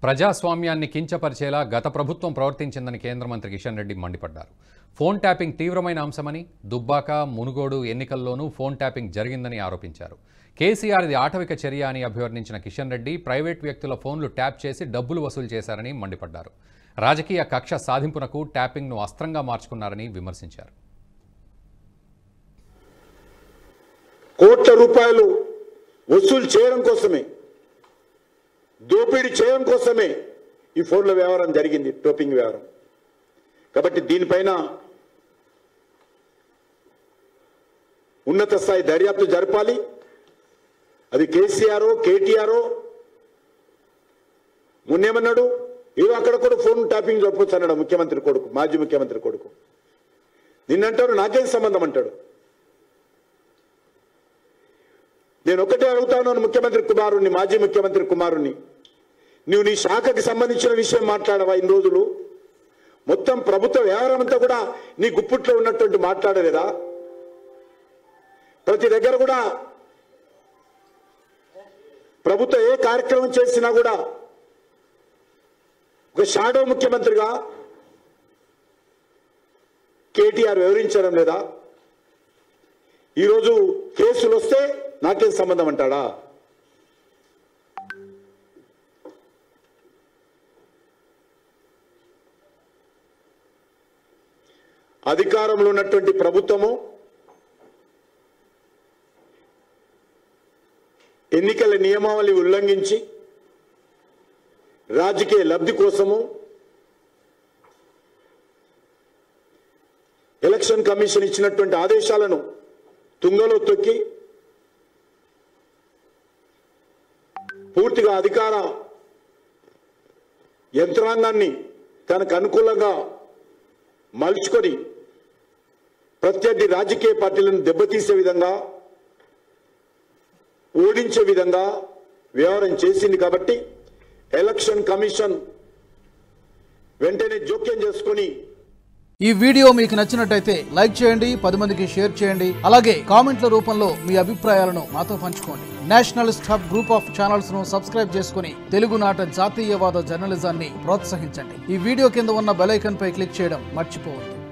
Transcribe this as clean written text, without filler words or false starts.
ప్రజాస్వామ్యాన్ని కించపరిచేలా గత ప్రభుత్వం ప్రవర్తించిందని కేంద్ర మంత్రి కిషన్ రెడ్డి మండిపడ్డారు. ఫోన్ ట్యాపింగ్ తీవ్రమైన అంశమని, దుబ్బాక, మునుగోడు ఎన్నికల్లోనూ ఫోన్ ట్యాపింగ్ జరిగిందని ఆరోపించారు. కేసీఆర్ది ఆటవిక చర్య అని అభివర్ణించిన కిషన్ రెడ్డి ప్రైవేట్ వ్యక్తుల ఫోన్లు ట్యాప్ చేసి డబ్బులు వసూలు చేశారని మండిపడ్డారు. రాజకీయ కక్ష సాధింపునకు ట్యాపింగ్ను అస్త్రంగా మార్చుకున్నారని విమర్శించారు. కోట్ల రూపాయలు వసూలు చేయడం కోసమే, దోపిడీ చేయడం కోసమే ఈ ఫోన్ల వ్యవహారం జరిగింది, టోపింగ్ వ్యవహారం. కాబట్టి దీనిపైన ఉన్నత స్థాయి దర్యాప్తు జరపాలి. అది కేసీఆర్ కేటీఆర్ మొన్నేమన్నాడు, ఏదో అక్కడ కూడా ఫోన్ ట్యాపింగ్ జరపొచ్చు అన్నాడు ముఖ్యమంత్రి కొడుకు, మాజీ ముఖ్యమంత్రి కొడుకు. నిన్నంటాడు నాకేం సంబంధం అంటాడు. నేను ఒకటే అడుగుతాను ముఖ్యమంత్రి కుమారుణ్ణి, మాజీ ముఖ్యమంత్రి కుమారుణ్ణి, నువ్వు నీ శాఖకి సంబంధించిన విషయం మాట్లాడవా? ఇన్ని రోజులు మొత్తం ప్రభుత్వ వ్యవహారం అంతా కూడా నీ గుప్పిట్లో ఉన్నటువంటి మాట్లాడలేదా? ప్రతి దగ్గర కూడా ప్రభుత్వం ఏ కార్యక్రమం చేసినా కూడా ఒక షాడో ముఖ్యమంత్రిగా కేటీఆర్ వివరించడం లేదా? ఈరోజు కేసులు వస్తే నాకేం సంబంధం అంటాడా? అధికారంలో ఉన్నటువంటి ప్రభుత్వము ఎన్నికల నియమావళి ఉల్లంఘించి రాజకీయ లబ్ధి కోసము ఎలక్షన్ కమిషన్ ఇచ్చినటువంటి ఆదేశాలను తుంగలో తొక్కి పూర్తిగా అధికార యంత్రాంగాన్ని తనకు అనుకూలంగా మలుచుకొని ప్రత్యర్థి రాజకీయ పార్టీలను దెబ్బతీసే విధంగా, ఓడించే విధంగా వ్యవహారం చేసింది. కాబట్టి ఎలక్షన్ కమిషన్ వెంటనే జోక్యం చేసుకొని. ఈ వీడియో మీకు నచ్చినట్టయితే లైక్ చేయండి, 10 మందికి షేర్ చేయండి. అలాగే కామెంట్ల రూపంలో మీ అభిప్రాయాలను మాతో పంచుకోండి. Nationalist hub group of channels ను సబ్స్క్రైబ్ చేసుకుని తెలుగునాట జాతీయవాద జర్నలిజాన్ని ప్రోత్సహించండి. ఈ వీడియో కింద ఉన్న బెల్ ఐకాన్ పై క్లిక్ చేయడం మర్చిపోవద్దు.